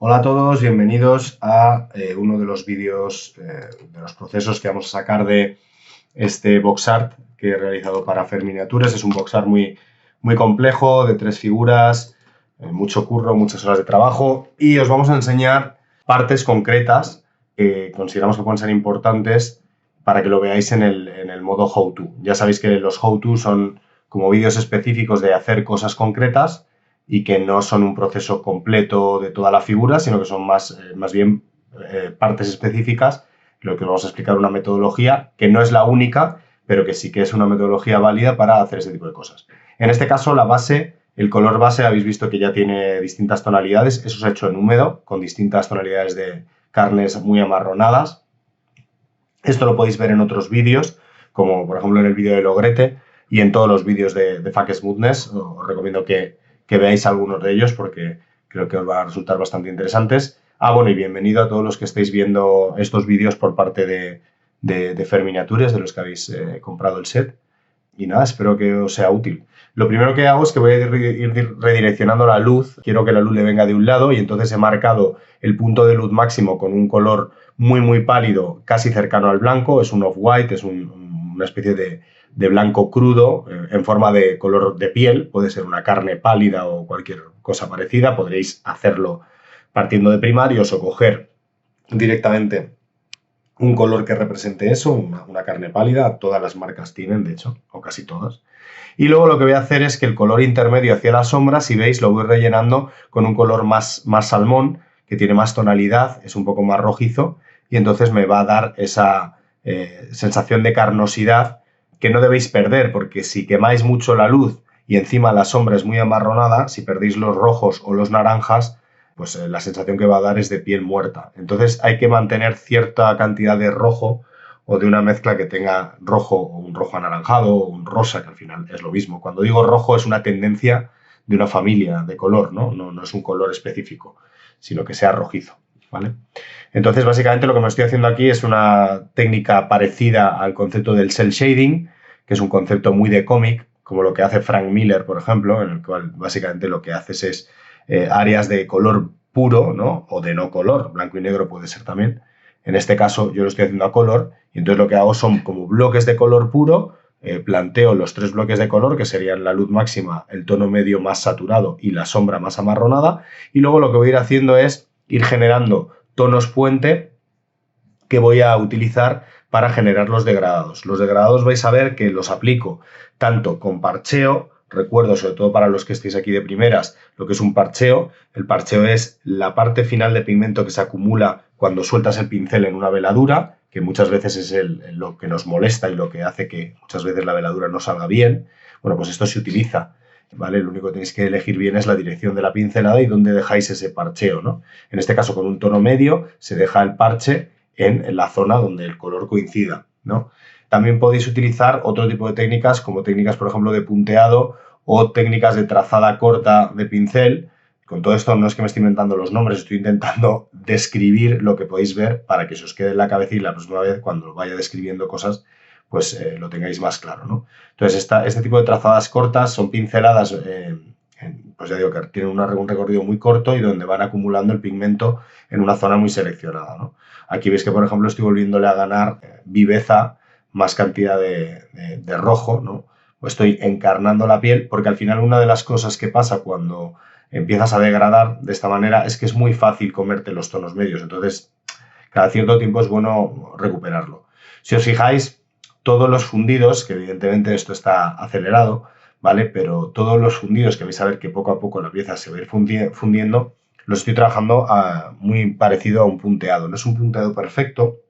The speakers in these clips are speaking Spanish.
Hola a todos, bienvenidos a uno de los vídeos de los procesos que vamos a sacar de este box art que he realizado para Fer Miniatures. Es un box art muy complejo, de 3 figuras, mucho curro, muchas horas de trabajo, y os vamos a enseñar partes concretas que consideramos que pueden ser importantes para que lo veáis en el modo How To. Ya sabéis que los How To son como vídeos específicos de hacer cosas concretas y que no son un proceso completo de toda la figura, sino que son más bien partes específicas, lo que vamos a explicar una metodología que no es la única, pero que sí que es una metodología válida para hacer ese tipo de cosas. En este caso, la base, el color base, habéis visto que ya tiene distintas tonalidades. Eso se ha hecho en húmedo, con distintas tonalidades de carnes muy amarronadas. Esto lo podéis ver en otros vídeos, como por ejemplo en el vídeo de Logrete y en todos los vídeos de Fake Smoothness. Os recomiendo que veáis algunos de ellos porque creo que os van a resultar bastante interesantes. Bueno, y bienvenido a todos los que estáis viendo estos vídeos por parte de Fer Miniatures, de los que habéis comprado el set. Y nada, espero que os sea útil. Lo primero que hago es que voy a ir redireccionando la luz. Quiero que la luz le venga de un lado y entonces he marcado el punto de luz máximo con un color muy pálido, casi cercano al blanco. Es un off-white, es una especie de blanco crudo en forma de color de piel. Puede ser una carne pálida o cualquier cosa parecida. Podréis hacerlo partiendo de primarios o coger directamente un color que represente eso, una carne pálida. Todas las marcas tienen, de hecho, o casi todas. Y luego lo que voy a hacer es que el color intermedio hacia la sombra, si veis, lo voy rellenando con un color más salmón, que tiene más tonalidad, es un poco más rojizo, y entonces me va a dar esa sensación de carnosidad que no debéis perder, porque si quemáis mucho la luz y encima la sombra es muy amarronada, si perdéis los rojos o los naranjas, pues la sensación que va a dar es de piel muerta. Entonces hay que mantener cierta cantidad de rojo o de una mezcla que tenga rojo o un rojo anaranjado o un rosa, que al final es lo mismo. Cuando digo rojo es una tendencia de una familia de color, no es un color específico, sino que sea rojizo, ¿vale? Entonces, básicamente lo que me estoy haciendo aquí es una técnica parecida al concepto del cel shading, que es un concepto muy de cómic, como lo que hace Frank Miller, por ejemplo, en el cual básicamente lo que haces es áreas de color puro, ¿no? O de no color, blanco y negro puede ser también. En este caso yo lo estoy haciendo a color y entonces lo que hago son como bloques de color puro, planteo los 3 bloques de color que serían la luz máxima, el tono medio más saturado y la sombra más amarronada, y luego lo que voy a ir haciendo es ir generando tonos puente que voy a utilizar para generar los degradados. Los degradados vais a ver que los aplico tanto con parcheo. Recuerdo, sobre todo para los que estéis aquí de primeras, lo que es un parcheo. El parcheo es la parte final de pigmento que se acumula cuando sueltas el pincel en una veladura, que muchas veces es lo que nos molesta y lo que hace que muchas veces la veladura no salga bien. Bueno, pues esto se utiliza, ¿vale? Lo único que tenéis que elegir bien es la dirección de la pincelada y dónde dejáis ese parcheo, ¿no? En este caso, con un tono medio, se deja el parche en la zona donde el color coincida, ¿no? También podéis utilizar otro tipo de técnicas, como técnicas, por ejemplo, de punteado o técnicas de trazada corta de pincel. Con todo esto no es que me esté inventando los nombres, estoy intentando describir lo que podéis ver para que se os quede en la cabeza y la próxima vez cuando vaya describiendo cosas, pues lo tengáis más claro, ¿no? Entonces, este tipo de trazadas cortas son pinceladas, pues ya digo, que tienen un recorrido muy corto y donde van acumulando el pigmento en una zona muy seleccionada, ¿no? Aquí veis que, por ejemplo, estoy volviéndole a ganar viveza, más cantidad de rojo, ¿no? O estoy encarnando la piel, porque al final una de las cosas que pasa cuando empiezas a degradar de esta manera es que es muy fácil comerte los tonos medios. Entonces, cada cierto tiempo es bueno recuperarlo. Si os fijáis, todos los fundidos, que evidentemente esto está acelerado, ¿vale? Pero todos los fundidos que vais a ver que poco a poco la pieza se va a ir fundiendo, los estoy trabajando muy parecido a un punteado. No es un punteado perfecto,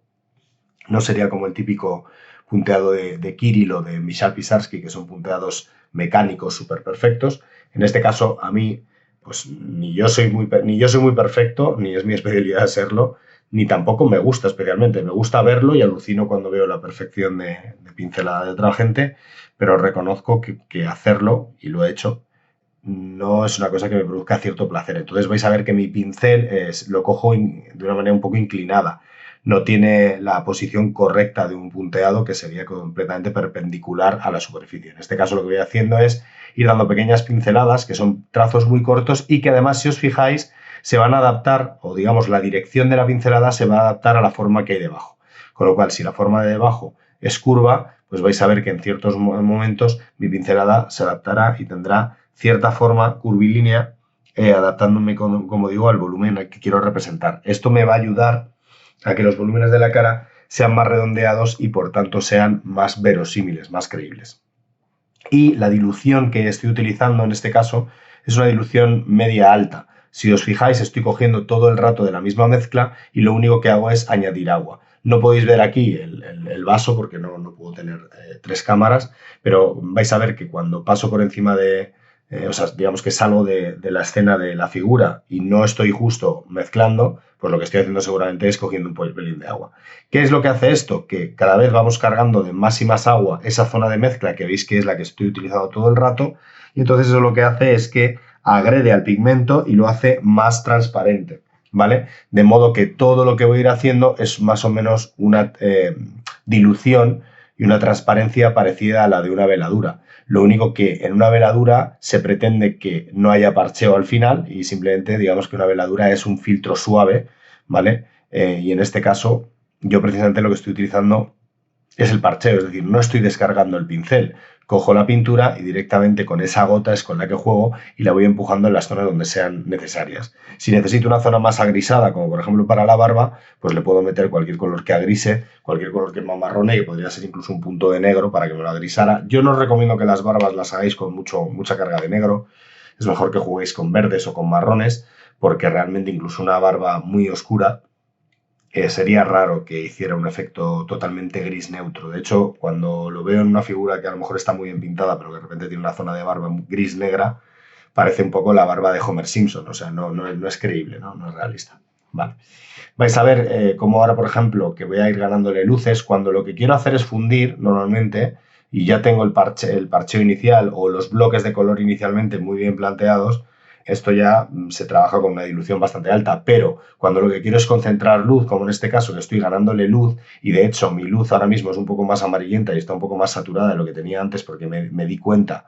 no sería como el típico punteado de Kirill o de Michal Pisarsky, que son punteados mecánicos súper perfectos. En este caso, a mí, pues ni yo soy muy perfecto, ni es mi especialidad serlo, ni tampoco me gusta especialmente. Me gusta verlo y alucino cuando veo la perfección de pincelada de otra gente, pero reconozco que hacerlo, y lo he hecho, no es una cosa que me produzca cierto placer. Entonces vais a ver que mi pincel lo cojo de una manera un poco inclinada. No tiene la posición correcta de un punteado, que sería completamente perpendicular a la superficie. En este caso lo que voy haciendo es ir dando pequeñas pinceladas, que son trazos muy cortos y que además, si os fijáis, se van a adaptar, o digamos la dirección de la pincelada se va a adaptar a la forma que hay debajo. Con lo cual, si la forma de debajo es curva, pues vais a ver que en ciertos momentos mi pincelada se adaptará y tendrá cierta forma curvilínea, adaptándome, como digo, al volumen que quiero representar. Esto me va a ayudar a que los volúmenes de la cara sean más redondeados y por tanto sean más verosímiles, más creíbles. Y la dilución que estoy utilizando en este caso es una dilución media-alta. Si os fijáis, estoy cogiendo todo el rato de la misma mezcla y lo único que hago es añadir agua. No podéis ver aquí el vaso porque no puedo tener 3 cámaras, pero vais a ver que cuando paso por encima de, o sea, digamos que salgo de la escena de la figura y no estoy justo mezclando, pues lo que estoy haciendo seguramente es cogiendo un pelín de agua. ¿Qué es lo que hace esto? Que cada vez vamos cargando de más y más agua esa zona de mezcla que veis que es la que estoy utilizando todo el rato, y entonces eso lo que hace es que agrede al pigmento y lo hace más transparente, ¿vale? De modo que todo lo que voy a ir haciendo es más o menos una dilución y una transparencia parecida a la de una veladura. Lo único que en una veladura se pretende que no haya parcheo al final y simplemente digamos que una veladura es un filtro suave, ¿vale? Y en este caso yo precisamente lo que estoy utilizando es el parcheo, es decir, no estoy descargando el pincel, cojo la pintura y directamente con esa gota es con la que juego y la voy empujando en las zonas donde sean necesarias. Si necesito una zona más agrisada, como por ejemplo para la barba, pues le puedo meter cualquier color que agrise, cualquier color que me amarrone, que podría ser incluso un punto de negro para que me lo agrisara. Yo no os recomiendo que las barbas las hagáis con mucha carga de negro, es mejor que juguéis con verdes o con marrones, porque realmente incluso una barba muy oscura sería raro que hiciera un efecto totalmente gris neutro. De hecho, cuando lo veo en una figura que a lo mejor está muy bien pintada, pero que de repente tiene una zona de barba gris negra, parece un poco la barba de Homer Simpson. O sea, no es creíble, no es realista. Vale. Vais a ver cómo ahora, por ejemplo, que voy a ir ganándole luces, cuando lo que quiero hacer es fundir normalmente, y ya tengo el parcheo inicial o los bloques de color inicialmente muy bien planteados, esto ya se trabaja con una dilución bastante alta, pero cuando lo que quiero es concentrar luz, como en este caso que estoy ganándole luz, y de hecho mi luz ahora mismo es un poco más amarillenta y está un poco más saturada de lo que tenía antes porque me di cuenta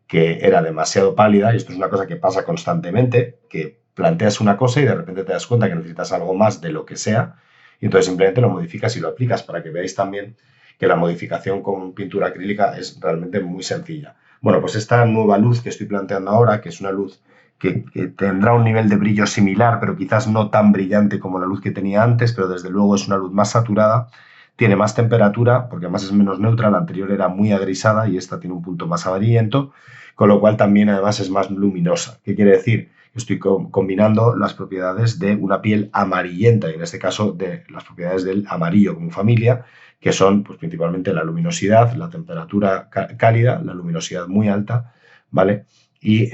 que era demasiado pálida, y esto es una cosa que pasa constantemente, que planteas una cosa y de repente te das cuenta que necesitas algo más de lo que sea, y entonces simplemente lo modificas y lo aplicas para que veáis también que la modificación con pintura acrílica es realmente muy sencilla. Bueno, pues esta nueva luz que estoy planteando ahora, que es una luz que tendrá un nivel de brillo similar, pero quizás no tan brillante como la luz que tenía antes, pero desde luego es una luz más saturada, tiene más temperatura, porque además es menos neutra, la anterior era muy agrisada y esta tiene un punto más amarillento, con lo cual también además es más luminosa. ¿Qué quiere decir? Estoy combinando las propiedades de una piel amarillenta, y en este caso de las propiedades del amarillo como familia, que son pues, principalmente la luminosidad, la temperatura cálida, la luminosidad muy alta, ¿vale? Y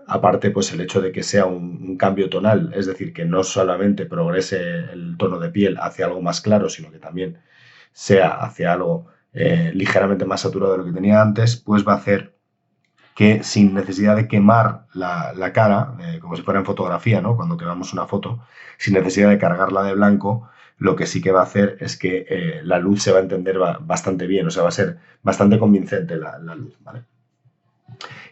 aparte, pues el hecho de que sea un cambio tonal, es decir, que no solamente progrese el tono de piel hacia algo más claro, sino que también sea hacia algo ligeramente más saturado de lo que tenía antes, pues va a hacer que sin necesidad de quemar la cara, como si fuera en fotografía, ¿no? Cuando quemamos una foto, sin necesidad de cargarla de blanco, lo que sí que va a hacer es que la luz se va a entender bastante bien, o sea, va a ser bastante convincente la luz, ¿vale?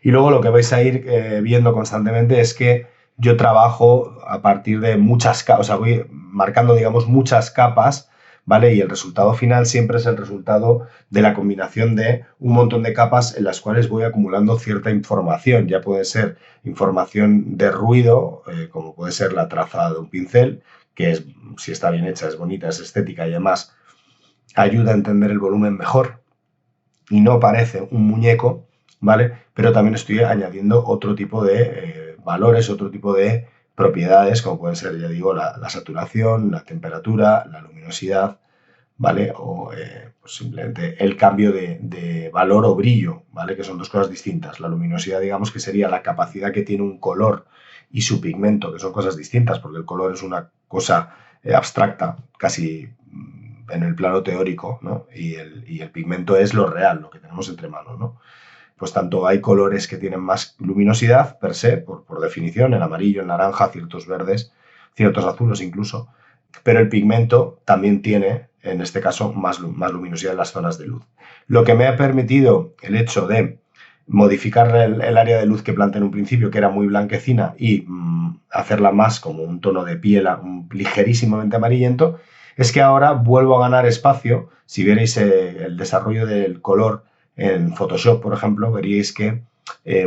Y luego lo que vais a ir viendo constantemente es que yo trabajo a partir de muchas capas, o sea, voy marcando, digamos, muchas capas, ¿vale? Y el resultado final siempre es el resultado de la combinación de un montón de capas en las cuales voy acumulando cierta información. Ya puede ser información de ruido, como puede ser la traza de un pincel, que es, si está bien hecha, es bonita, es estética y además ayuda a entender el volumen mejor y no parece un muñeco, ¿vale? Pero también estoy añadiendo otro tipo de valores, otro tipo de propiedades, como pueden ser, ya digo, la saturación, la temperatura, la luminosidad, ¿vale? O pues simplemente el cambio de valor o brillo, ¿vale? Que son dos cosas distintas. La luminosidad, digamos, que sería la capacidad que tiene un color y su pigmento, que son cosas distintas, porque el color es una cosa abstracta, casi en el plano teórico, ¿no? Y el pigmento es lo real, lo que tenemos entre manos, ¿no? Pues tanto hay colores que tienen más luminosidad per se, por definición, el amarillo, el naranja, ciertos verdes, ciertos azules incluso, pero el pigmento también tiene, en este caso, más luminosidad en las zonas de luz. Lo que me ha permitido el hecho de modificar el área de luz que planteé en un principio, que era muy blanquecina, y hacerla más como un tono de piel ligerísimamente amarillento, es que ahora vuelvo a ganar espacio. Si vierais el desarrollo del color en Photoshop, por ejemplo, veríais que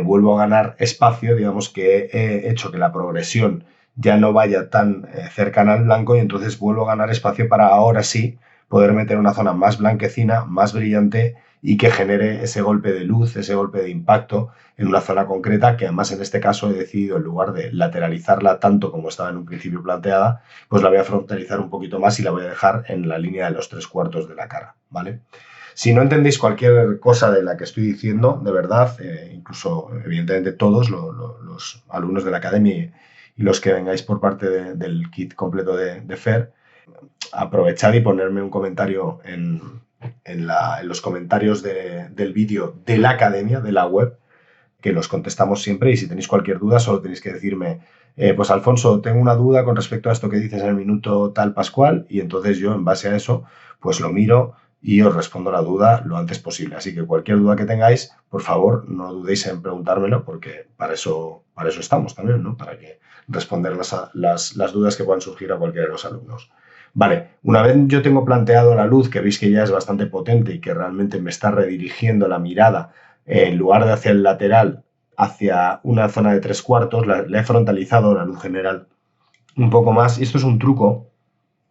vuelvo a ganar espacio, digamos que he hecho que la progresión ya no vaya tan cercana al blanco, y entonces vuelvo a ganar espacio para ahora sí poder meter una zona más blanquecina, más brillante, y que genere ese golpe de luz, ese golpe de impacto en una zona concreta, que además en este caso he decidido, en lugar de lateralizarla tanto como estaba en un principio planteada, pues la voy a frontalizar un poquito más y la voy a dejar en la línea de los 3/4 de la cara, ¿vale? Si no entendéis cualquier cosa de la que estoy diciendo, de verdad, incluso evidentemente todos los alumnos de la academia y los que vengáis por parte del kit completo de FER, aprovechad y ponerme un comentario en los comentarios del vídeo de la academia, de la web, que los contestamos siempre, y si tenéis cualquier duda solo tenéis que decirme, pues Alfonso, tengo una duda con respecto a esto que dices en el minuto tal pascual, y entonces yo en base a eso pues lo miro y os respondo la duda lo antes posible. Así que cualquier duda que tengáis, por favor, no dudéis en preguntármelo, porque para eso estamos también, ¿no? Para que responder las dudas que puedan surgir a cualquiera de los alumnos. Vale, una vez yo tengo planteado la luz, que veis que ya es bastante potente y que realmente me está redirigiendo la mirada, en lugar de hacia el lateral, hacia una zona de 3/4, le he frontalizado la luz general un poco más. Y esto es un truco,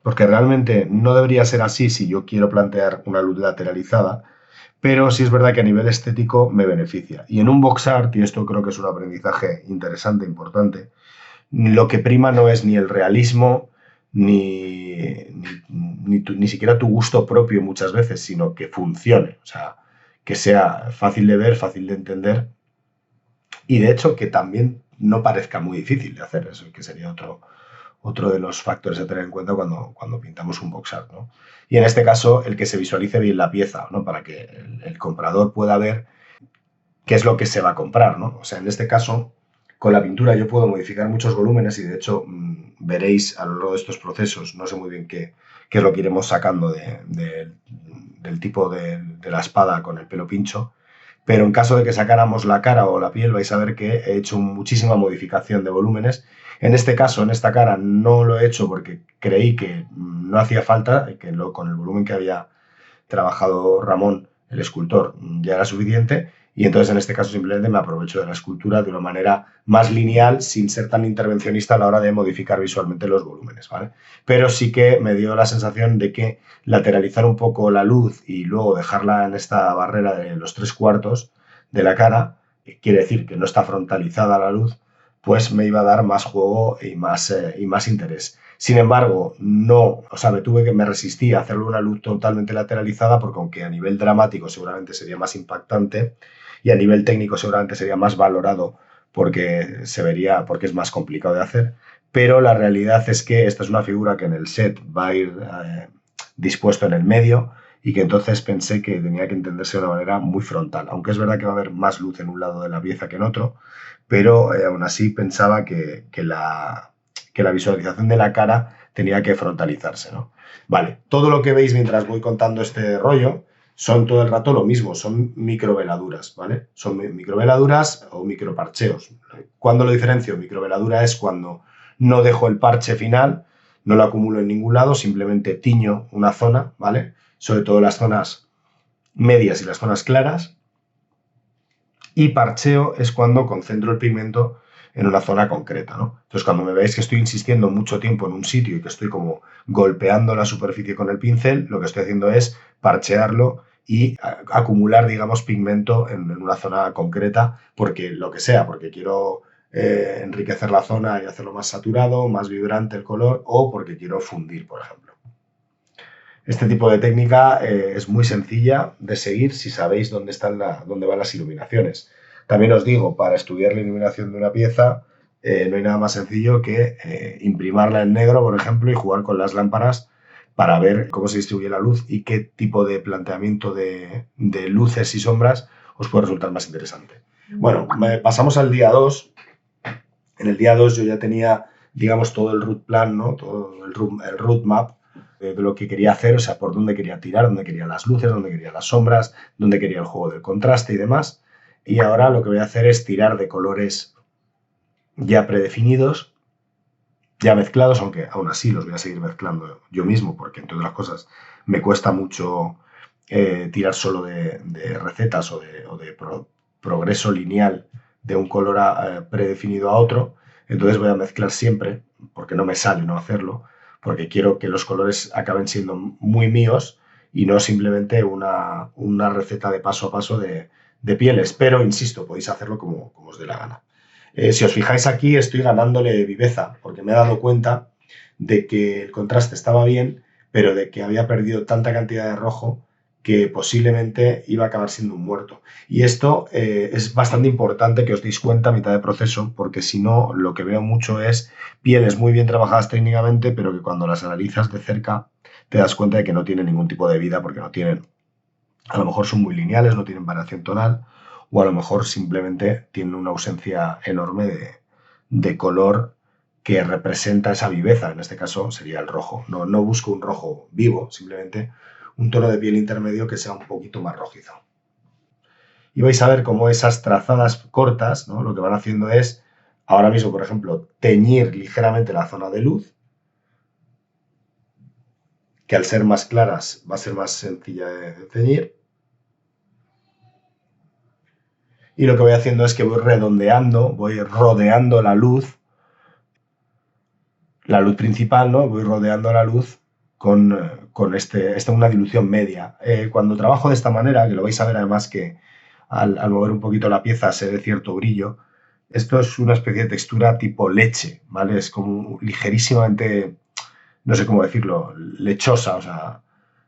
porque realmente no debería ser así si yo quiero plantear una luz lateralizada, pero sí es verdad que a nivel estético me beneficia. Y en un box art, y esto creo que es un aprendizaje interesante, importante, lo que prima no es ni el realismo, ni siquiera tu gusto propio muchas veces, sino que funcione, o sea, que sea fácil de ver, fácil de entender, y de hecho que también no parezca muy difícil de hacer, eso que sería otro de los factores a tener en cuenta cuando pintamos un box art, ¿no? Y en este caso, el que se visualice bien la pieza, ¿no? Para que el comprador pueda ver qué es lo que se va a comprar, ¿no? O sea, en este caso, con la pintura yo puedo modificar muchos volúmenes, y de hecho veréis a lo largo de estos procesos, no sé muy bien qué es lo que iremos sacando del tipo de la espada con el pelo pincho, pero en caso de que sacáramos la cara o la piel, vais a ver que he hecho muchísima modificación de volúmenes. En este caso, en esta cara, no lo he hecho porque creí que no hacía falta, que con el volumen que había trabajado Ramón, el escultor, ya era suficiente, y entonces en este caso simplemente me aprovecho de la escultura de una manera más lineal, sin ser tan intervencionista a la hora de modificar visualmente los volúmenes, ¿vale? Pero sí que me dio la sensación de que lateralizar un poco la luz y luego dejarla en esta barrera de los 3/4 de la cara, que quiere decir que no está frontalizada la luz, pues me iba a dar más juego y más interés. Sin embargo, no, o sea, me resistí a hacerle una luz totalmente lateralizada, porque aunque a nivel dramático seguramente sería más impactante, y a nivel técnico seguramente sería más valorado porque porque es más complicado de hacer, pero la realidad es que esta es una figura que en el set va a ir dispuesto en el medio, y que entonces pensé que tenía que entenderse de una manera muy frontal, aunque es verdad que va a haber más luz en un lado de la pieza que en otro, pero aún así pensaba que la visualización de la cara tenía que frontalizarse, ¿no? Vale, todo lo que veis mientras voy contando este rollo son todo el rato lo mismo, son microveladuras, ¿vale? Son microveladuras o microparcheos. ¿Cuándo lo diferencio? Microveladura es cuando no dejo el parche final, no lo acumulo en ningún lado, simplemente tiño una zona, ¿vale? Sobre todo las zonas medias y las zonas claras. Y parcheo es cuando concentro el pigmento en una zona concreta, ¿no? Entonces, cuando me veis que estoy insistiendo mucho tiempo en un sitio y que estoy como golpeando la superficie con el pincel, lo que estoy haciendo es parchearlo y acumular, digamos, pigmento en una zona concreta, porque lo que sea, porque quiero enriquecer la zona y hacerlo más saturado, más vibrante el color, o porque quiero fundir, por ejemplo. Este tipo de técnica es muy sencilla de seguir si sabéis dónde van las iluminaciones. También os digo, para estudiar la iluminación de una pieza, no hay nada más sencillo que imprimarla en negro, por ejemplo, y jugar con las lámparas para ver cómo se distribuye la luz y qué tipo de planteamiento de luces y sombras os puede resultar más interesante. Bueno, pasamos al día 2. En el día 2 yo ya tenía, digamos, todo el route plan, ¿no? Todo el route map de lo que quería hacer, o sea, por dónde quería tirar, dónde quería las luces, dónde quería las sombras, dónde quería el juego del contraste y demás. Y ahora lo que voy a hacer es tirar de colores ya predefinidos, ya mezclados, aunque aún así los voy a seguir mezclando yo mismo, porque entre otras cosas me cuesta mucho tirar solo de recetas o de progreso lineal de un color predefinido a otro. Entonces voy a mezclar siempre, porque no me sale no hacerlo, porque quiero que los colores acaben siendo muy míos y no simplemente una receta de paso a paso de pieles. Pero, insisto, podéis hacerlo como os dé la gana. Si os fijáis aquí, estoy ganándole viveza, porque me he dado cuenta de que el contraste estaba bien, pero de que había perdido tanta cantidad de rojo que posiblemente iba a acabar siendo un muerto. Y esto es bastante importante que os deis cuenta a mitad de proceso, porque si no, lo que veo mucho es pieles muy bien trabajadas técnicamente, pero que cuando las analizas de cerca te das cuenta de que no tienen ningún tipo de vida, porque no tienen, a lo mejor son muy lineales, no tienen variación tonal, o a lo mejor simplemente tienen una ausencia enorme de color que representa esa viveza. En este caso sería el rojo. No busco un rojo vivo, simplemente un tono de piel intermedio que sea un poquito más rojizo. Y vais a ver cómo esas trazadas cortas, ¿no? Lo que van haciendo es, ahora mismo, por ejemplo, teñir ligeramente la zona de luz, que al ser más claras va a ser más sencilla de teñir. Y lo que voy haciendo es que voy redondeando, voy rodeando la luz principal, ¿no? Voy rodeando la luz con una dilución media. Cuando trabajo de esta manera, que lo vais a ver además que al mover un poquito la pieza se ve cierto brillo, esto es una especie de textura tipo leche, ¿vale? Es como ligerísimamente, no sé cómo decirlo, lechosa, o sea,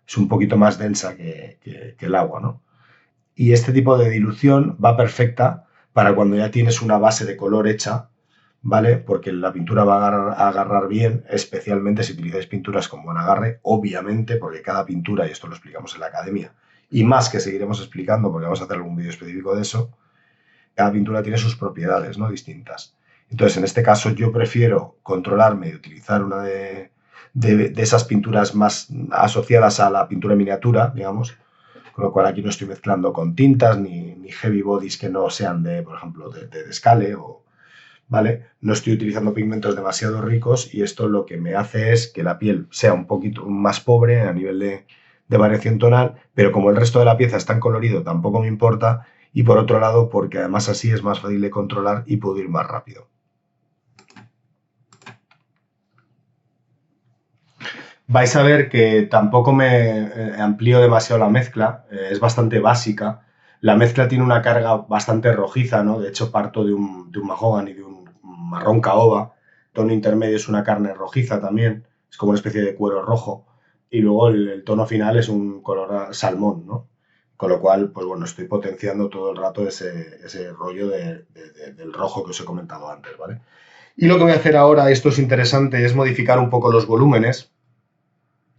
es un poquito más densa que el agua, ¿no? Y este tipo de dilución va perfecta para cuando ya tienes una base de color hecha, ¿vale? Porque la pintura va a agarrar bien, especialmente si utilizáis pinturas con buen agarre, obviamente, porque cada pintura, y esto lo explicamos en la academia, y más que seguiremos explicando, porque vamos a hacer algún vídeo específico de eso, cada pintura tiene sus propiedades, ¿no? Distintas. Entonces, en este caso, yo prefiero controlarme y utilizar una de esas pinturas más asociadas a la pintura miniatura, digamos, con lo cual aquí no estoy mezclando con tintas ni heavy bodies que no sean de, por ejemplo, de Descale o, ¿vale? No estoy utilizando pigmentos demasiado ricos y esto lo que me hace es que la piel sea un poquito más pobre a nivel de variación tonal, pero como el resto de la pieza está en colorido tampoco me importa y por otro lado porque además así es más fácil de controlar y puedo ir más rápido. Vais a ver que tampoco me amplío demasiado la mezcla, es bastante básica. La mezcla tiene una carga bastante rojiza, ¿no? De hecho, parto de un mahogany, de un marrón caoba. Tono intermedio es una carne rojiza también, es como una especie de cuero rojo. Y luego el tono final es un color salmón, ¿no? Con lo cual, pues bueno, estoy potenciando todo el rato ese rollo del rojo que os he comentado antes, ¿vale? Y lo que voy a hacer ahora, esto es interesante, es modificar un poco los volúmenes.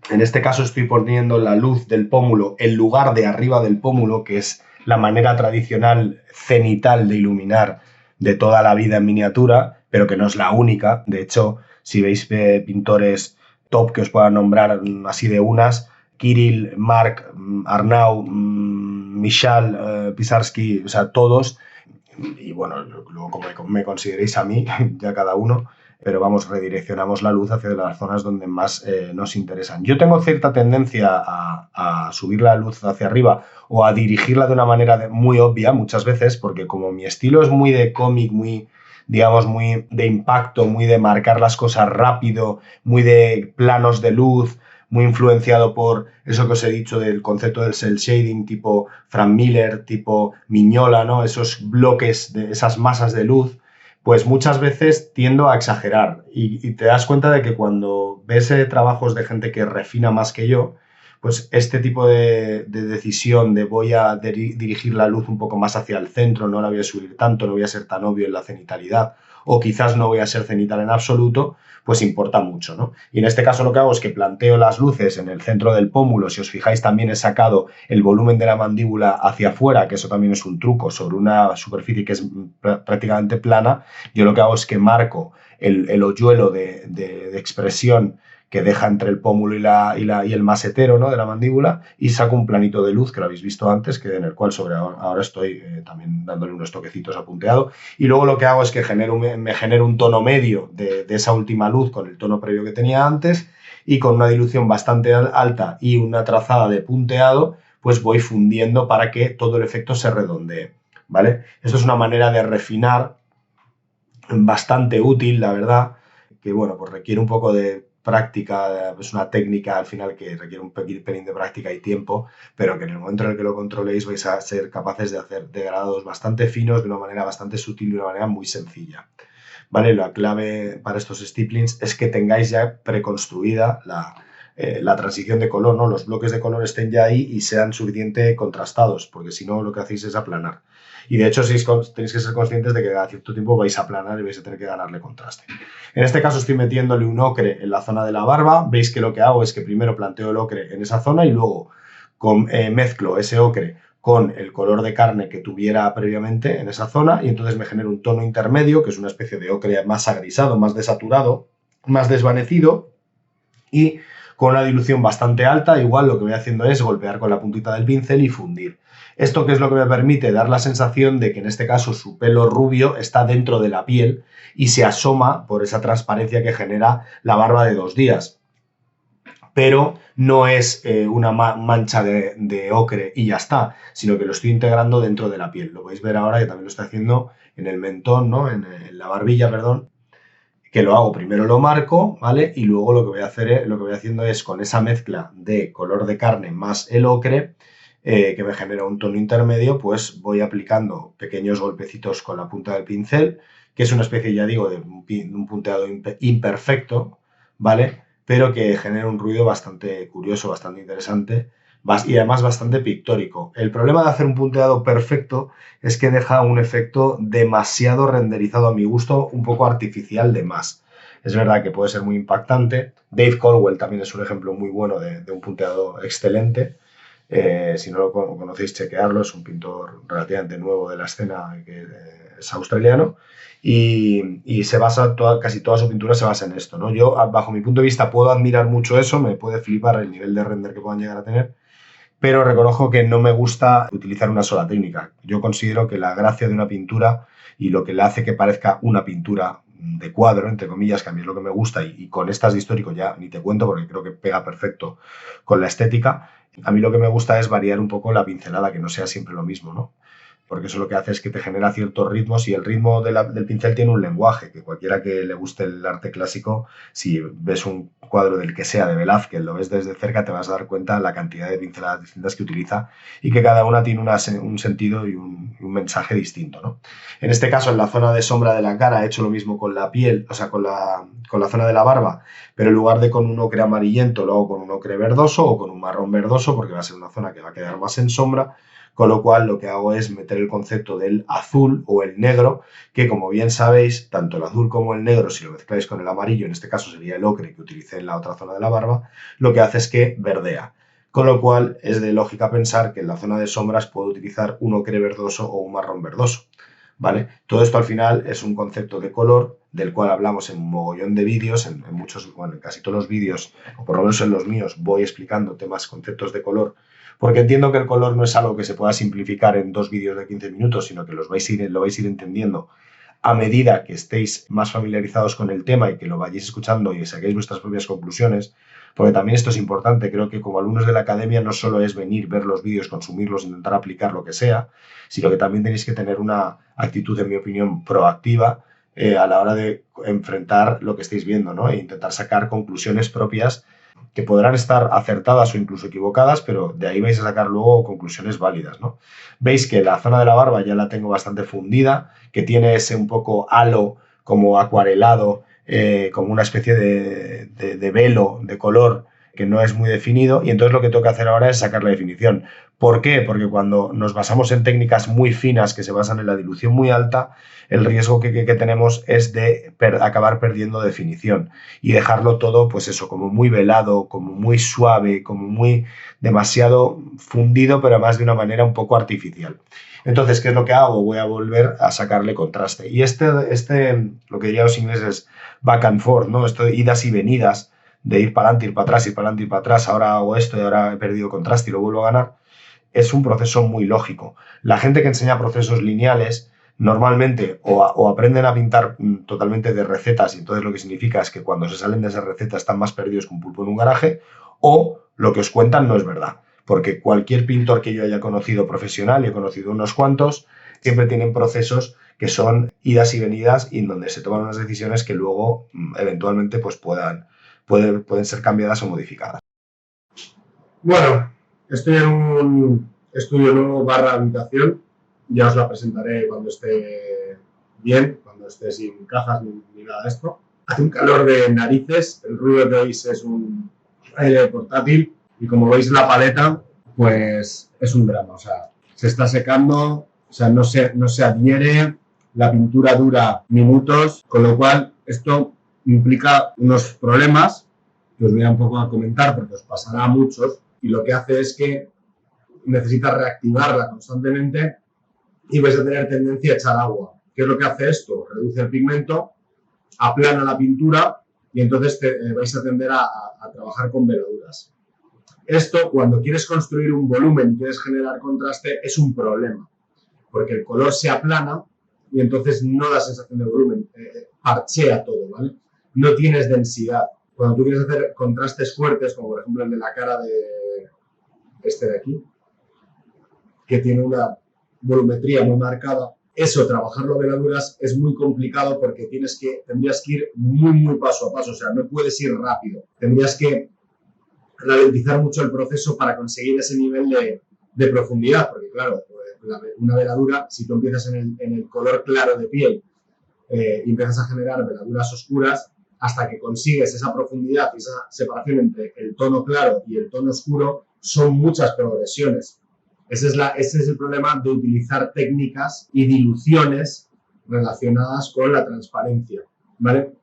En este caso estoy poniendo la luz del pómulo en lugar de arriba del pómulo, que es la manera tradicional cenital de iluminar de toda la vida en miniatura, pero que no es la única. De hecho, si veis pintores top que os puedan nombrar así de unas, Kirill, Marc, Arnau, Michal, Pisarsky, o sea, todos, y bueno, luego como me consideréis a mí, ya cada uno, pero vamos, redireccionamos la luz hacia las zonas donde más nos interesan. Yo tengo cierta tendencia a subir la luz hacia arriba o a dirigirla de una manera muy obvia muchas veces, porque como mi estilo es muy de cómic, muy, digamos, muy de impacto, muy de marcar las cosas rápido, muy de planos de luz, muy influenciado por eso que os he dicho del concepto del cel shading, tipo Frank Miller, tipo Miñola, ¿no? Esos bloques, de esas masas de luz, pues muchas veces tiendo a exagerar y te das cuenta de que cuando ves trabajos de gente que refina más que yo, pues este tipo de decisión de voy a dirigir la luz un poco más hacia el centro, no la voy a subir tanto, no voy a ser tan obvio en la cenitalidad o quizás no voy a ser cenital en absoluto, pues importa mucho, ¿no? Y en este caso lo que hago es que planteo las luces en el centro del pómulo. Si os fijáis, también he sacado el volumen de la mandíbula hacia afuera, que eso también es un truco, sobre una superficie que es prácticamente plana. Yo lo que hago es que marco el hoyuelo de expresión que deja entre el pómulo y el masetero, ¿no?, de la mandíbula, y saco un planito de luz que lo habéis visto antes, en el cual ahora estoy también dándole unos toquecitos a punteado. Y luego lo que hago es que me genero un tono medio de esa última luz con el tono previo que tenía antes, y con una dilución bastante alta y una trazada de punteado, pues voy fundiendo para que todo el efecto se redondee, ¿vale? Esto es una manera de refinar bastante útil, la verdad, que bueno, pues requiere un poco de práctica, es una técnica al final que requiere un pelín de práctica y tiempo, pero que en el momento en el que lo controléis vais a ser capaces de hacer degradados bastante finos de una manera bastante sutil y de una manera muy sencilla. ¿Vale? La clave para estos stiplings es que tengáis ya preconstruida la transición de color, ¿no? Los bloques de color estén ya ahí y sean suficientemente contrastados, porque si no lo que hacéis es aplanar. Y de hecho tenéis que ser conscientes de que cada cierto tiempo vais a aplanar y vais a tener que ganarle contraste. En este caso estoy metiéndole un ocre en la zona de la barba. Veis que lo que hago es que primero planteo el ocre en esa zona y luego mezclo ese ocre con el color de carne que tuviera previamente en esa zona, y entonces me genero un tono intermedio, que es una especie de ocre más agrisado, más desaturado, más desvanecido, y con una dilución bastante alta. Igual lo que voy haciendo es golpear con la puntita del pincel y fundir. ¿Esto qué es lo que me permite? Dar la sensación de que en este caso su pelo rubio está dentro de la piel y se asoma por esa transparencia que genera la barba de 2 días. Pero no es una mancha de ocre y ya está, sino que lo estoy integrando dentro de la piel. Lo podéis ver ahora que también lo estoy haciendo en el mentón, ¿no?, en la barbilla, perdón, que lo hago, primero lo marco, ¿vale? Y luego lo que voy haciendo es con esa mezcla de color de carne más el ocre, que me genera un tono intermedio, pues voy aplicando pequeños golpecitos con la punta del pincel, que es una especie, ya digo, de un punteado imperfecto, ¿vale?, pero que genera un ruido bastante curioso, bastante interesante y además bastante pictórico. El problema de hacer un punteado perfecto es que deja un efecto demasiado renderizado, a mi gusto, un poco artificial de más. Es verdad que puede ser muy impactante. Dave Caldwell también es un ejemplo muy bueno de un punteado excelente. Si no lo conocéis, chequearlo. Es un pintor relativamente nuevo de la escena, que es australiano, y se basa casi toda su pintura se basa en esto, ¿no? Yo, bajo mi punto de vista, puedo admirar mucho eso, me puede flipar el nivel de render que puedan llegar a tener, pero reconozco que no me gusta utilizar una sola técnica. Yo considero que la gracia de una pintura y lo que le hace que parezca una pintura de cuadro, entre comillas, que a mí es lo que me gusta, y con estas de histórico ya ni te cuento porque creo que pega perfecto con la estética, a mí lo que me gusta es variar un poco la pincelada, que no sea siempre lo mismo, ¿no? Porque eso lo que hace es que te genera ciertos ritmos, y el ritmo del pincel tiene un lenguaje, que cualquiera que le guste el arte clásico, si ves un cuadro del que sea de Velázquez, lo ves desde cerca, te vas a dar cuenta de la cantidad de pinceladas distintas que utiliza y que cada una tiene un sentido y un mensaje distinto, ¿no? En este caso, en la zona de sombra de la cara he hecho lo mismo con la piel, o sea, con la zona de la barba, pero en lugar de con un ocre amarillento lo hago con un ocre verdoso o con un marrón verdoso, porque va a ser una zona que va a quedar más en sombra. Con lo cual lo que hago es meter el concepto del azul o el negro, que como bien sabéis, tanto el azul como el negro, si lo mezcláis con el amarillo, en este caso sería el ocre que utilicé en la otra zona de la barba, lo que hace es que verdea. Con lo cual es de lógica pensar que en la zona de sombras puedo utilizar un ocre verdoso o un marrón verdoso, ¿vale? Todo esto al final es un concepto de color del cual hablamos en un mogollón de vídeos, en casi todos los vídeos, o por lo menos en los míos, voy explicando conceptos de color, porque entiendo que el color no es algo que se pueda simplificar en 2 vídeos de 15 minutos, sino que lo vais a ir entendiendo a medida que estéis más familiarizados con el tema y que lo vayáis escuchando y saquéis vuestras propias conclusiones, porque también esto es importante. Creo que como alumnos de la academia no solo es venir, ver los vídeos, consumirlos, intentar aplicar lo que sea, sino que también tenéis que tener una actitud, en mi opinión, proactiva a la hora de enfrentar lo que estáis viendo, ¿no? E intentar sacar conclusiones propias que podrán estar acertadas o incluso equivocadas, pero de ahí vais a sacar luego conclusiones válidas, ¿no? Veis que la zona de la barba ya la tengo bastante fundida, que tiene ese un poco halo como acuarelado, como una especie de velo de color que no es muy definido, y entonces lo que tengo que hacer ahora es sacar la definición. ¿Por qué? Porque cuando nos basamos en técnicas muy finas que se basan en la dilución muy alta, el riesgo que tenemos es de acabar perdiendo definición y dejarlo todo, pues eso, como muy velado, como muy suave, como muy demasiado fundido, pero además de una manera un poco artificial. Entonces, ¿qué es lo que hago? Voy a volver a sacarle contraste. Y lo que dirían los ingleses back and forth, ¿no? Esto de idas y venidas de ir para adelante, ir para atrás, ir para adelante, ir para atrás, ahora hago esto y ahora he perdido contraste y lo vuelvo a ganar, es un proceso muy lógico. La gente que enseña procesos lineales normalmente o aprenden a pintar totalmente de recetas y entonces lo que significa es que cuando se salen de esa receta están más perdidos que un pulpo en un garaje, o lo que os cuentan no es verdad. Porque cualquier pintor que yo haya conocido profesional, y he conocido unos cuantos, siempre tienen procesos que son idas y venidas y en donde se toman unas decisiones que luego eventualmente pues pueden ser cambiadas o modificadas. Bueno, estoy en un estudio nuevo / habitación. Ya os la presentaré cuando esté bien, cuando esté sin cajas ni nada de esto. Hace un calor de narices. El ruido que oís es un aire portátil y como veis la paleta, pues es un drama. O sea, se está secando, o sea, no se adhiere, la pintura dura minutos, con lo cual esto implica unos problemas que os voy a un poco a comentar porque os pasará a muchos, y lo que hace es que necesitas reactivarla constantemente y vais a tener tendencia a echar agua. ¿Qué es lo que hace esto? Reduce el pigmento, aplana la pintura y entonces vais a tender a trabajar con veladuras. Esto, cuando quieres construir un volumen y quieres generar contraste, es un problema, porque el color se aplana y entonces no da sensación de volumen, parchea todo, ¿vale? No tienes densidad. Cuando tú quieres hacer contrastes fuertes, como por ejemplo el de la cara de este de aquí, que tiene una volumetría muy marcada, eso, trabajarlo a veladuras es muy complicado porque tendrías que ir muy paso a paso, o sea, no puedes ir rápido. Tendrías que ralentizar mucho el proceso para conseguir ese nivel de profundidad, porque claro, una veladura, si tú empiezas en el color claro de piel y empiezas a generar veladuras oscuras, hasta que consigues esa profundidad y esa separación entre el tono claro y el tono oscuro, son muchas progresiones. Ese es el problema de utilizar técnicas y diluciones relacionadas con la transparencia, ¿vale?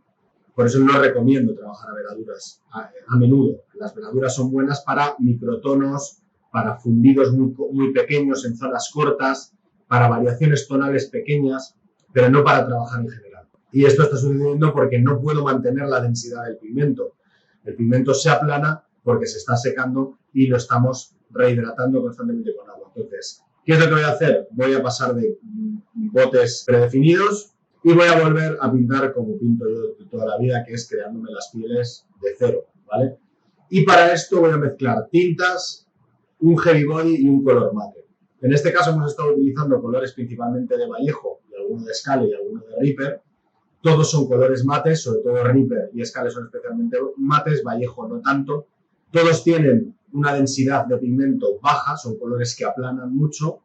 Por eso no recomiendo trabajar a veladuras a menudo. Las veladuras son buenas para microtonos, para fundidos muy pequeños en zonas cortas, para variaciones tonales pequeñas, pero no para trabajar en general. Y esto está sucediendo porque no puedo mantener la densidad del pigmento. El pigmento se aplana porque se está secando y lo estamos rehidratando constantemente con agua. Entonces, ¿qué es lo que voy a hacer? Voy a pasar de botes predefinidos y voy a volver a pintar como pinto yo de toda la vida, que es creándome las pieles de cero, ¿vale? Y para esto voy a mezclar tintas, un heavy body y un color mate. En este caso hemos estado utilizando colores principalmente de Vallejo, y alguno de Scale y alguno de Reaper. Todos son colores mates, sobre todo Reaper y Scale son especialmente mates, Vallejo no tanto. Todos tienen una densidad de pigmento baja, son colores que aplanan mucho,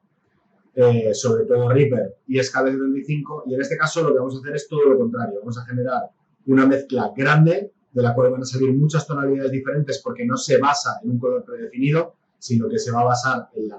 sobre todo Reaper y Scale 75, y en este caso lo que vamos a hacer es todo lo contrario. Vamos a generar una mezcla grande, de la cual van a salir muchas tonalidades diferentes porque no se basa en un color predefinido, sino que se va a basar en la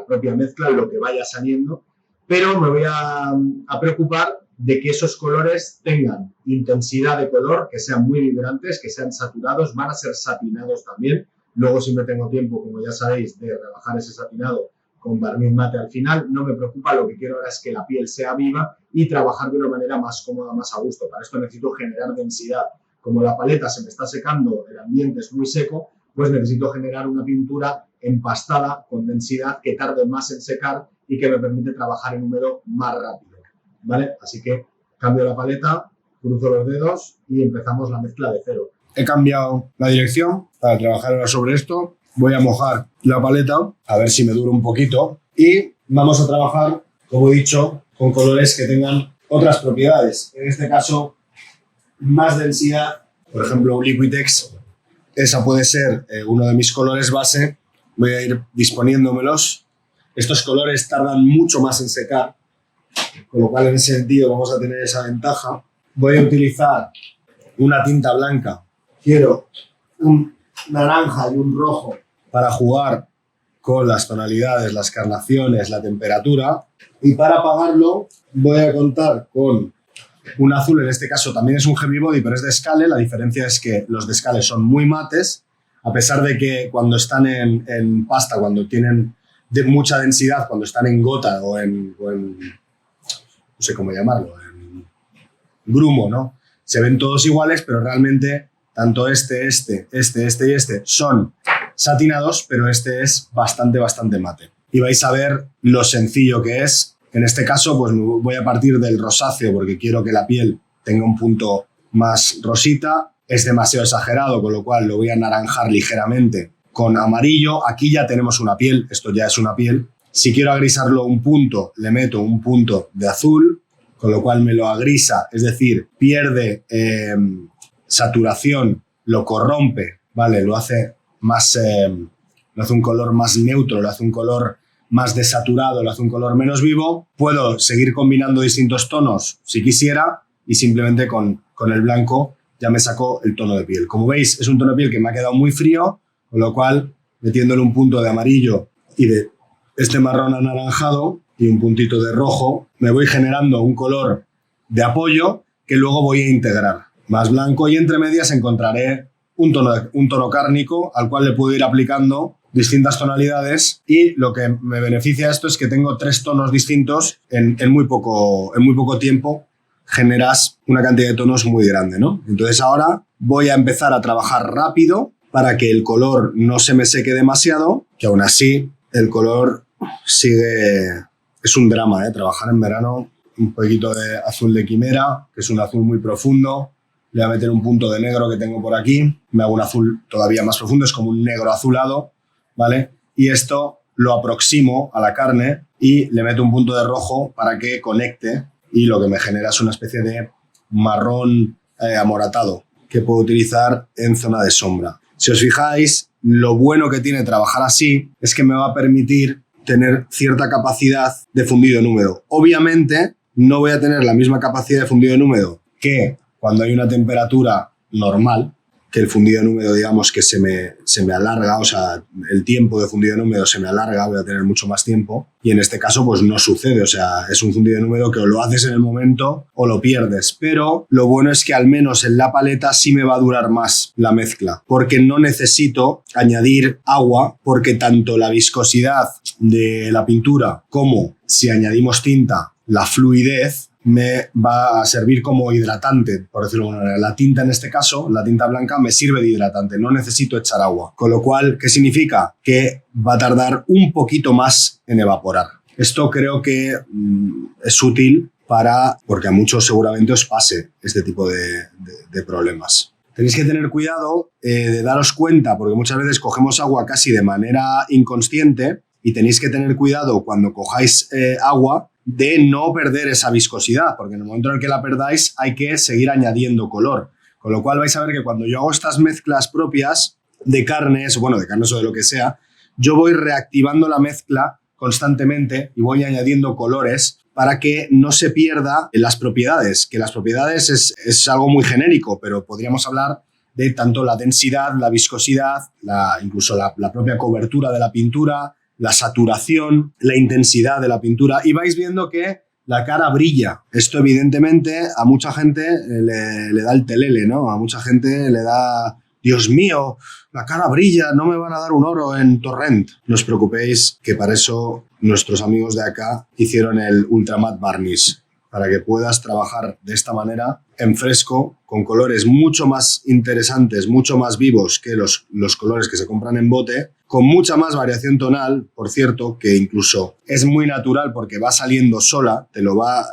propia mezcla, en lo que vaya saliendo, pero me voy a preocupar de que esos colores tengan intensidad de color, que sean muy vibrantes, que sean saturados, van a ser satinados también. Luego siempre tengo tiempo, como ya sabéis, de rebajar ese satinado con barniz mate al final. No me preocupa, lo que quiero ahora es que la piel sea viva y trabajar de una manera más cómoda, más a gusto. Para esto necesito generar densidad. Como la paleta se me está secando, el ambiente es muy seco, pues necesito generar una pintura empastada con densidad que tarde más en secar y que me permite trabajar en húmedo más rápido, ¿vale? Así que cambio la paleta, cruzo los dedos y empezamos la mezcla de cero. He cambiado la dirección para trabajar ahora sobre esto. Voy a mojar la paleta, a ver si me dura un poquito. Y vamos a trabajar, como he dicho, con colores que tengan otras propiedades. En este caso, más densidad. Por ejemplo, un Liquitex. Esa puede ser uno de mis colores base. Voy a ir disponiéndomelos. Estos colores tardan mucho más en secar, con lo cual en ese sentido vamos a tener esa ventaja. Voy a utilizar una tinta blanca. Quiero un naranja y un rojo para jugar con las tonalidades, las carnaciones, la temperatura. Y para apagarlo voy a contar con un azul, en este caso también es un heavy body, pero es de Scale. La diferencia es que los de Scale son muy mates, a pesar de que cuando están en pasta, cuando tienen mucha densidad, cuando están en gota o en no sé cómo llamarlo, en grumo, ¿no? Se ven todos iguales, pero realmente tanto este y este son satinados, pero este es bastante mate. Y vais a ver lo sencillo que es. En este caso, pues voy a partir del rosáceo porque quiero que la piel tenga un punto más rosita. Es demasiado exagerado, con lo cual lo voy a anaranjar ligeramente con amarillo. Aquí ya tenemos una piel, esto ya es una piel. Si quiero agrisarlo un punto, le meto un punto de azul, con lo cual me lo agrisa, es decir, pierde saturación, lo corrompe, ¿vale? Lo hace más, lo hace un color más neutro, lo hace un color más desaturado, lo hace un color menos vivo. Puedo seguir combinando distintos tonos si quisiera y simplemente con el blanco ya me saco el tono de piel. Como veis, es un tono de piel que me ha quedado muy frío, con lo cual, metiéndole un punto de amarillo y de este marrón anaranjado y un puntito de rojo, me voy generando un color de apoyo que luego voy a integrar. Más blanco y entre medias encontraré un tono cárnico al cual le puedo ir aplicando distintas tonalidades y lo que me beneficia esto es que tengo 3 tonos distintos en muy poco tiempo. Generas una cantidad de tonos muy grande, ¿no? Entonces ahora voy a empezar a trabajar rápido para que el color no se me seque demasiado, que aún así el color sigue... Es un drama, ¿eh? Trabajar en verano. Un poquito de azul de quimera, que es un azul muy profundo. Le voy a meter un punto de negro que tengo por aquí. Me hago un azul todavía más profundo, es como un negro azulado, ¿vale? Y esto lo aproximo a la carne y le meto un punto de rojo para que conecte y lo que me genera es una especie de marrón amoratado que puedo utilizar en zona de sombra. Si os fijáis, lo bueno que tiene trabajar así es que me va a permitir tener cierta capacidad de fundido en húmedo. Obviamente, no voy a tener la misma capacidad de fundido en húmedo que cuando hay una temperatura normal, que el fundido en húmedo, digamos, que se me alarga, o sea, el tiempo de fundido en húmedo se me alarga, voy a tener mucho más tiempo. Y en este caso, pues no sucede, o sea, es un fundido en húmedo que o lo haces en el momento o lo pierdes. Pero lo bueno es que al menos en la paleta sí me va a durar más la mezcla, porque no necesito añadir agua, porque tanto la viscosidad de la pintura como si añadimos tinta, la fluidez me va a servir como hidratante, por decirlo de alguna manera. La tinta en este caso, la tinta blanca, me sirve de hidratante, no necesito echar agua. Con lo cual, ¿qué significa? Que va a tardar un poquito más en evaporar. Esto creo que es útil porque a muchos seguramente os pase este tipo de problemas. Tenéis que tener cuidado de daros cuenta, porque muchas veces cogemos agua casi de manera inconsciente y tenéis que tener cuidado cuando cojáis agua de no perder esa viscosidad, porque en el momento en el que la perdáis hay que seguir añadiendo color. Con lo cual vais a ver que cuando yo hago estas mezclas propias de carnes, bueno, de carnes o de lo que sea, yo voy reactivando la mezcla constantemente y voy añadiendo colores para que no se pierda en las propiedades, que las propiedades es algo muy genérico, pero podríamos hablar de tanto la densidad, la viscosidad, incluso la propia cobertura de la pintura, la saturación, la intensidad de la pintura, y vais viendo que la cara brilla. Esto evidentemente a mucha gente le da el telele, ¿no? A mucha gente le da, Dios mío, la cara brilla, no me van a dar un oro en Torrent. No os preocupéis que para eso nuestros amigos de acá hicieron el Ultra Matte Varnish, para que puedas trabajar de esta manera en fresco, con colores mucho más interesantes, mucho más vivos que los colores que se compran en bote, con mucha más variación tonal, por cierto, que incluso es muy natural porque va saliendo sola, te lo va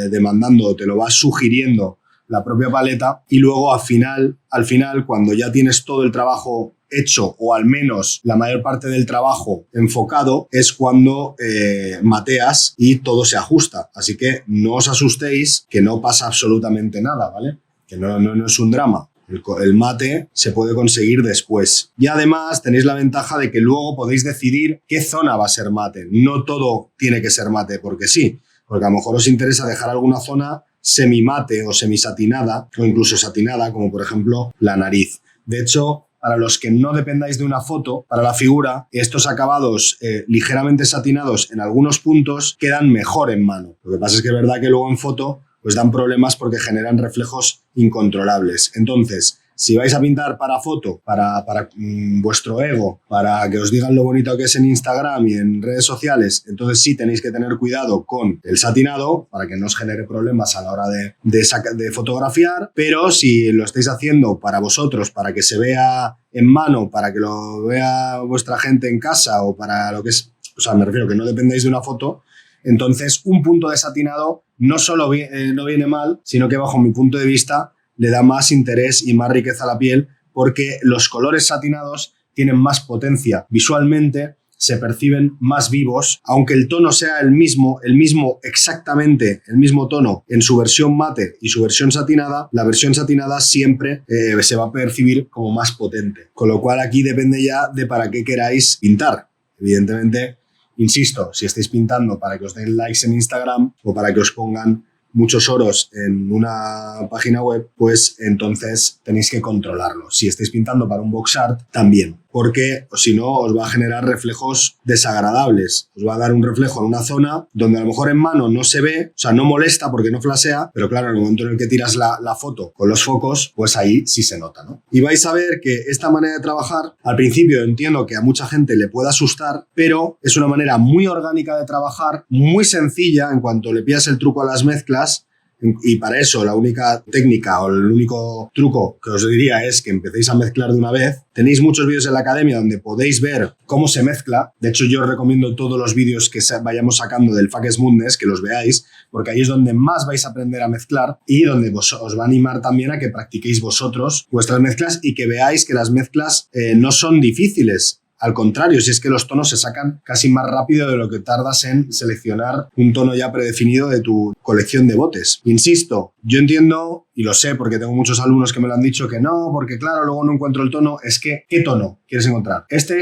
demandando, te lo va sugiriendo la propia paleta, y luego al final, cuando ya tienes todo el trabajo hecho, o al menos la mayor parte del trabajo enfocado, es cuando mateas y todo se ajusta. Así que no os asustéis, que no pasa absolutamente nada, ¿vale? Que no es un drama. El mate se puede conseguir después. Y además tenéis la ventaja de que luego podéis decidir qué zona va a ser mate. No todo tiene que ser mate porque sí, porque a lo mejor os interesa dejar alguna zona semimate o semisatinada, o incluso satinada, como por ejemplo la nariz. De hecho, para los que no dependáis de una foto, para la figura, estos acabados ligeramente satinados en algunos puntos quedan mejor en mano. Lo que pasa es que es verdad que luego en foto pues dan problemas porque generan reflejos incontrolables. Entonces, Si vais a pintar para foto, para vuestro ego, para que os digan lo bonito que es en Instagram y en redes sociales, entonces sí tenéis que tener cuidado con el satinado para que no os genere problemas a la hora de fotografiar, pero si lo estáis haciendo para vosotros, para que se vea en mano, para que lo vea vuestra gente en casa o para lo que es, o sea, me refiero que no dependáis de una foto, entonces un punto de satinado no solo no viene mal, sino que bajo mi punto de vista le da más interés y más riqueza a la piel porque los colores satinados tienen más potencia visualmente, se perciben más vivos, aunque el tono sea el mismo exactamente el mismo tono en su versión mate y su versión satinada, la versión satinada siempre se va a percibir como más potente. Con lo cual aquí depende ya de para qué queráis pintar. Evidentemente, insisto, si estáis pintando para que os den likes en Instagram o para que os pongan muchos oros en una página web, pues entonces tenéis que controlarlo. Si estáis pintando para un box art, también, porque si no os va a generar reflejos desagradables. Os va a dar un reflejo en una zona donde a lo mejor en mano no se ve, o sea, no molesta porque no flashea, pero claro, en el momento en el que tiras la foto con los focos, pues ahí sí se nota, ¿no? Y vais a ver que esta manera de trabajar, al principio entiendo que a mucha gente le puede asustar, pero es una manera muy orgánica de trabajar, muy sencilla en cuanto le pillas el truco a las mezclas. Y para eso la única técnica o el único truco que os diría es que empecéis a mezclar de una vez. Tenéis muchos vídeos en la academia donde podéis ver cómo se mezcla. De hecho, yo os recomiendo todos los vídeos que vayamos sacando del Fuck Smoothness, que los veáis, porque ahí es donde más vais a aprender a mezclar y donde os va a animar también a que practiquéis vosotros vuestras mezclas y que veáis que las mezclas no son difíciles. Al contrario, si es que los tonos se sacan casi más rápido de lo que tardas en seleccionar un tono ya predefinido de tu colección de botes. Insisto, yo entiendo y lo sé porque tengo muchos alumnos que me lo han dicho que no, porque claro, luego no encuentro el tono. Es que, ¿qué tono quieres encontrar? Este.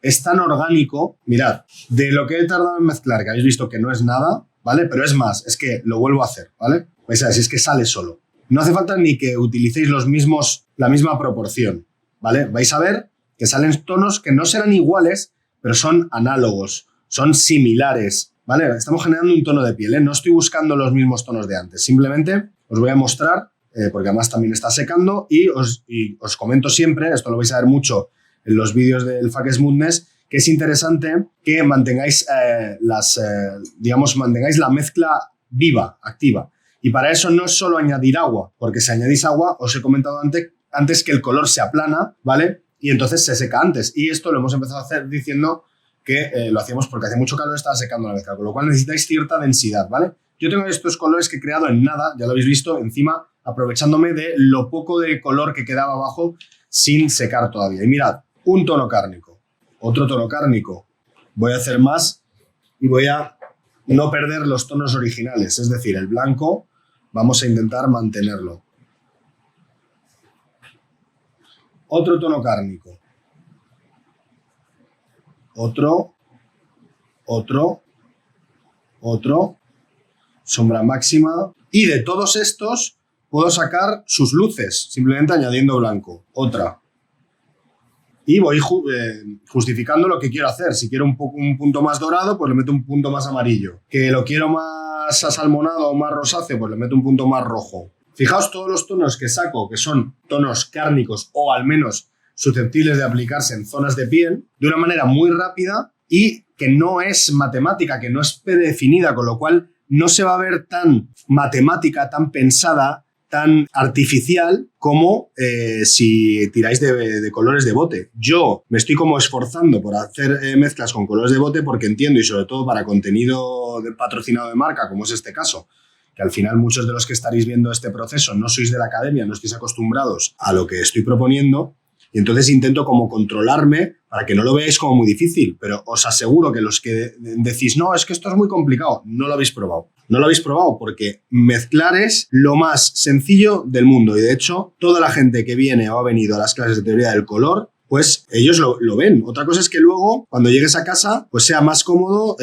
Es tan orgánico. Mirad, de lo que he tardado en mezclar, que habéis visto que no es nada, ¿vale? Pero es más, es que lo vuelvo a hacer, ¿vale? Vais a ver si es que sale solo. No hace falta ni que utilicéis la misma proporción, ¿vale? Vais a ver que salen tonos que no serán iguales, pero son análogos, son similares, ¿vale? Estamos generando un tono de piel, ¿eh? No estoy buscando los mismos tonos de antes, simplemente os voy a mostrar, porque además también está secando, y os comento siempre, esto lo vais a ver mucho en los vídeos del Fuck Smoothness, que es interesante que mantengáis, mantengáis la mezcla viva, activa. Y para eso no es solo añadir agua, porque si añadís agua, os he comentado antes que el color se aplana, ¿vale? Y entonces se seca antes. Y esto lo hemos empezado a hacer diciendo que lo hacíamos porque hace mucho calor, estaba secando la mezcla, con lo cual necesitáis cierta densidad, ¿vale? Yo tengo estos colores que he creado en nada, ya lo habéis visto, encima aprovechándome de lo poco de color que quedaba abajo sin secar todavía. Y mirad, un tono cárnico, otro tono cárnico. Voy a hacer más y voy a no perder los tonos originales, es decir, el blanco vamos a intentar mantenerlo. Otro tono cárnico. Otro. Sombra máxima. Y de todos estos puedo sacar sus luces, simplemente añadiendo blanco. Otra. Y voy justificando lo que quiero hacer. Si quiero un punto más dorado, pues le meto un punto más amarillo. Que lo quiero más asalmonado o más rosáceo, pues le meto un punto más rojo. Fijaos todos los tonos que saco, que son tonos cárnicos o al menos susceptibles de aplicarse en zonas de piel, de una manera muy rápida y que no es matemática, que no es predefinida, con lo cual no se va a ver tan matemática, tan pensada, tan artificial como si tiráis de colores de bote. Yo me estoy como esforzando por hacer mezclas con colores de bote porque entiendo, y sobre todo para contenido patrocinado de marca, como es este caso, que al final muchos de los que estaréis viendo este proceso no sois de la academia, no estáis acostumbrados a lo que estoy proponiendo, y entonces intento como controlarme para que no lo veáis como muy difícil, pero os aseguro que los que decís, no, es que esto es muy complicado, no lo habéis probado. No lo habéis probado porque mezclar es lo más sencillo del mundo, y de hecho toda la gente que viene o ha venido a las clases de teoría del color pues ellos lo ven. Otra cosa es que luego, cuando llegues a casa, pues sea más cómodo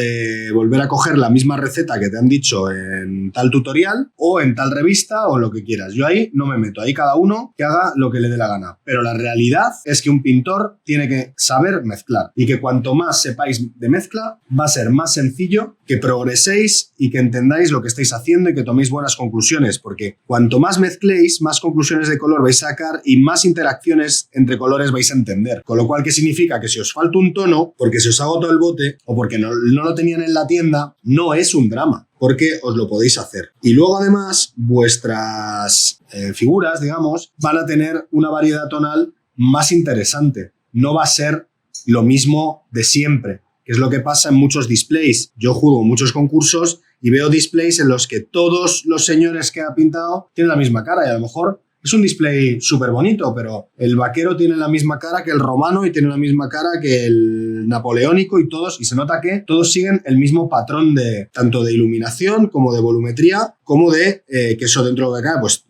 volver a coger la misma receta que te han dicho en tal tutorial o en tal revista o lo que quieras. Yo ahí no me meto, ahí cada uno que haga lo que le dé la gana. Pero la realidad es que un pintor tiene que saber mezclar y que cuanto más sepáis de mezcla, va a ser más sencillo que progreséis y que entendáis lo que estáis haciendo y que toméis buenas conclusiones, porque cuanto más mezcléis, más conclusiones de color vais a sacar y más interacciones entre colores vais a entender. Con lo cual, ¿qué significa? Que si os falta un tono, porque se os agotó el bote o porque no lo tenían en la tienda, no es un drama, porque os lo podéis hacer. Y luego, además, vuestras figuras, digamos, van a tener una variedad tonal más interesante. No va a ser lo mismo de siempre, que es lo que pasa en muchos displays. Yo juego muchos concursos y veo displays en los que todos los señores que ha pintado tienen la misma cara y a lo mejor es un display súper bonito, pero el vaquero tiene la misma cara que el romano y tiene la misma cara que el napoleónico y se nota que todos siguen el mismo patrón tanto de iluminación como de volumetría, como de que eso dentro de acá pues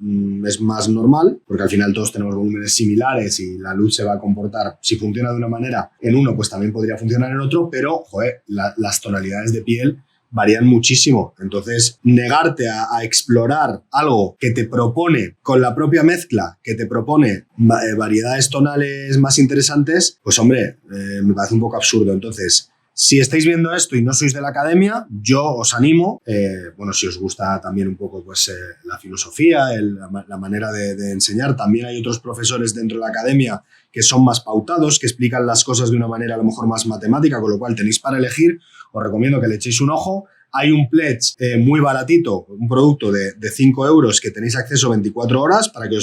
es más normal, porque al final todos tenemos volúmenes similares y la luz se va a comportar, si funciona de una manera en uno, pues también podría funcionar en otro, pero joder, las tonalidades de piel varían muchísimo. Entonces, negarte a explorar algo que te propone con la propia mezcla, que te propone variedades tonales más interesantes, pues hombre, me parece un poco absurdo. Entonces, si estáis viendo esto y no sois de la academia, yo os animo, si os gusta también un poco pues, la filosofía, la manera de enseñar, también hay otros profesores dentro de la academia que son más pautados, que explican las cosas de una manera a lo mejor más matemática, con lo cual tenéis para elegir. Os recomiendo que le echéis un ojo. Hay un pledge muy baratito, un producto de 5 euros que tenéis acceso 24 horas para que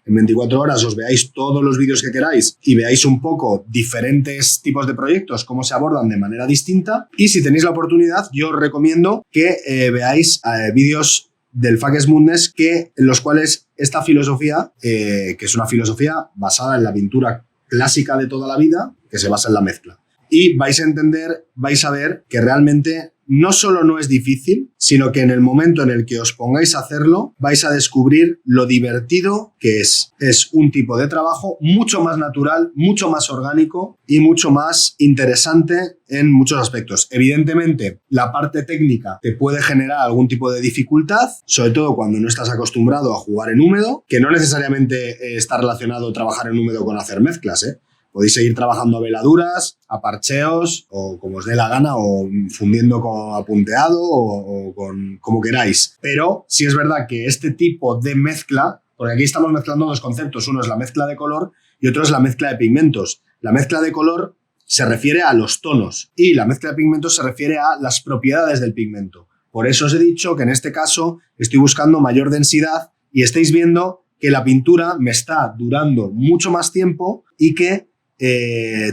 en 24 horas os veáis todos los vídeos que queráis y veáis un poco diferentes tipos de proyectos, cómo se abordan de manera distinta. Y si tenéis la oportunidad, yo os recomiendo que veáis vídeos del Fakes Mundes en los cuales esta filosofía, que es una filosofía basada en la pintura clásica de toda la vida, que se basa en la mezcla. Y vais a entender, vais a ver que realmente no solo no es difícil, sino que en el momento en el que os pongáis a hacerlo, vais a descubrir lo divertido que es. Es un tipo de trabajo mucho más natural, mucho más orgánico y mucho más interesante en muchos aspectos. Evidentemente, la parte técnica te puede generar algún tipo de dificultad, sobre todo cuando no estás acostumbrado a jugar en húmedo, que no necesariamente está relacionado trabajar en húmedo con hacer mezclas, ¿eh? Podéis seguir trabajando a veladuras, a parcheos o como os dé la gana o fundiendo con apunteado o con como queráis. Pero sí es verdad que este tipo de mezcla, porque aquí estamos mezclando dos conceptos, uno es la mezcla de color y otro es la mezcla de pigmentos. La mezcla de color se refiere a los tonos y la mezcla de pigmentos se refiere a las propiedades del pigmento. Por eso os he dicho que en este caso estoy buscando mayor densidad y estáis viendo que la pintura me está durando mucho más tiempo y que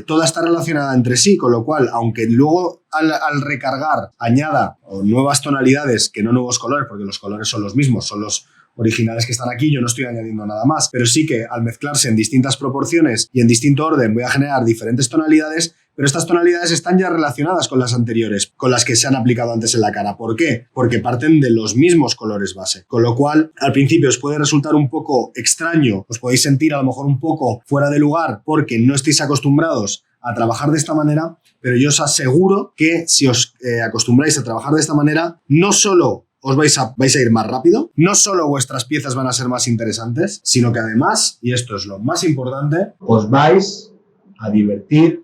toda está relacionada entre sí, con lo cual, aunque luego al recargar añada nuevas tonalidades, que no nuevos colores, porque los colores son los mismos, son los originales que están aquí, yo no estoy añadiendo nada más, pero sí que al mezclarse en distintas proporciones y en distinto orden voy a generar diferentes tonalidades, pero estas tonalidades están ya relacionadas con las anteriores, con las que se han aplicado antes en la cara. ¿Por qué? Porque parten de los mismos colores base, con lo cual al principio os puede resultar un poco extraño, os podéis sentir a lo mejor un poco fuera de lugar porque no estáis acostumbrados a trabajar de esta manera, pero yo os aseguro que si os acostumbráis a trabajar de esta manera, no solo os vais a ir más rápido, no solo vuestras piezas van a ser más interesantes, sino que además, y esto es lo más importante, os vais a divertir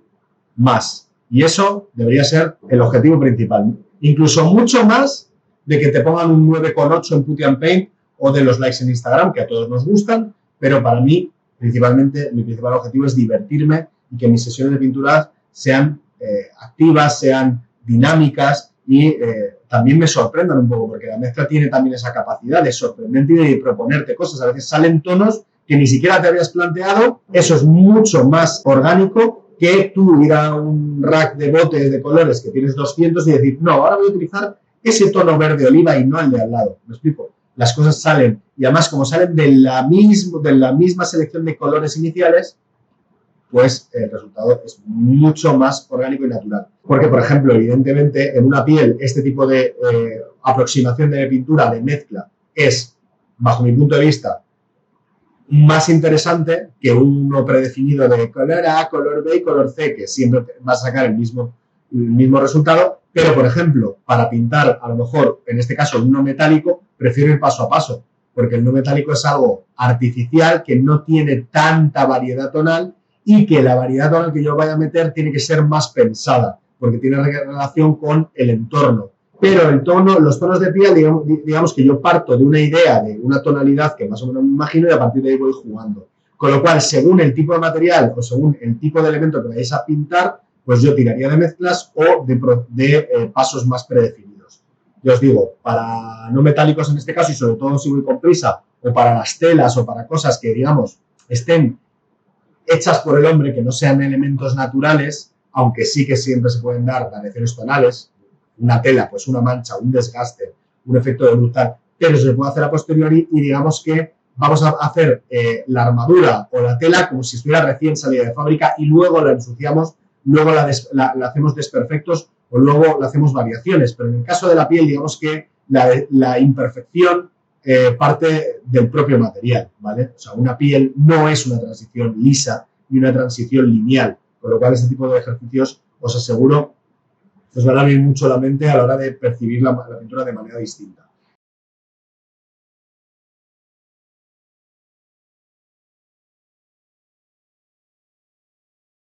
más. Y eso debería ser el objetivo principal. Incluso mucho más de que te pongan un 9,8 en Putty and Paint o de los likes en Instagram, que a todos nos gustan, pero para mí, principalmente, mi principal objetivo es divertirme y que mis sesiones de pintura sean activas, sean dinámicas y también me sorprendan un poco, porque la mezcla tiene también esa capacidad de sorprenderte y de proponerte cosas. A veces salen tonos que ni siquiera te habías planteado. Eso es mucho más orgánico que tú ir a un rack de botes de colores que tienes 200 y decir, no, ahora voy a utilizar ese tono verde oliva y no el de al lado. ¿Me explico? Las cosas salen, y además como salen de la misma selección de colores iniciales, pues el resultado es mucho más orgánico y natural. Porque, por ejemplo, evidentemente, en una piel, este tipo de aproximación de pintura, de mezcla, es, bajo mi punto de vista, más interesante que uno predefinido de color A, color B y color C, que siempre va a sacar el mismo resultado, pero, por ejemplo, para pintar, a lo mejor, en este caso, un no metálico, prefiero ir paso a paso, porque el no metálico es algo artificial que no tiene tanta variedad tonal y que la variedad tonal que yo vaya a meter tiene que ser más pensada, porque tiene relación con el entorno. Pero los tonos de piel, digamos que yo parto de una idea de una tonalidad que más o menos me imagino y a partir de ahí voy jugando. Con lo cual, según el tipo de material o según el tipo de elemento que vayáis a pintar, pues yo tiraría de mezclas o de pasos más predefinidos. Yo os digo, para no metálicos en este caso y sobre todo si voy con prisa, o para las telas o para cosas que, digamos, estén hechas por el hombre, que no sean elementos naturales, aunque sí que siempre se pueden dar variaciones tonales, una tela, pues una mancha, un desgaste, un efecto de luz tal, pero se puede hacer a posteriori y digamos que vamos a hacer la armadura o la tela como si estuviera recién salida de fábrica y luego la ensuciamos, luego la hacemos desperfectos o luego la hacemos variaciones, pero en el caso de la piel digamos que la imperfección parte del propio material, ¿vale? O sea, una piel no es una transición lisa ni una transición lineal, con lo cual este tipo de ejercicios os aseguro os van a abrir mucho la mente a la hora de percibir la pintura de manera distinta.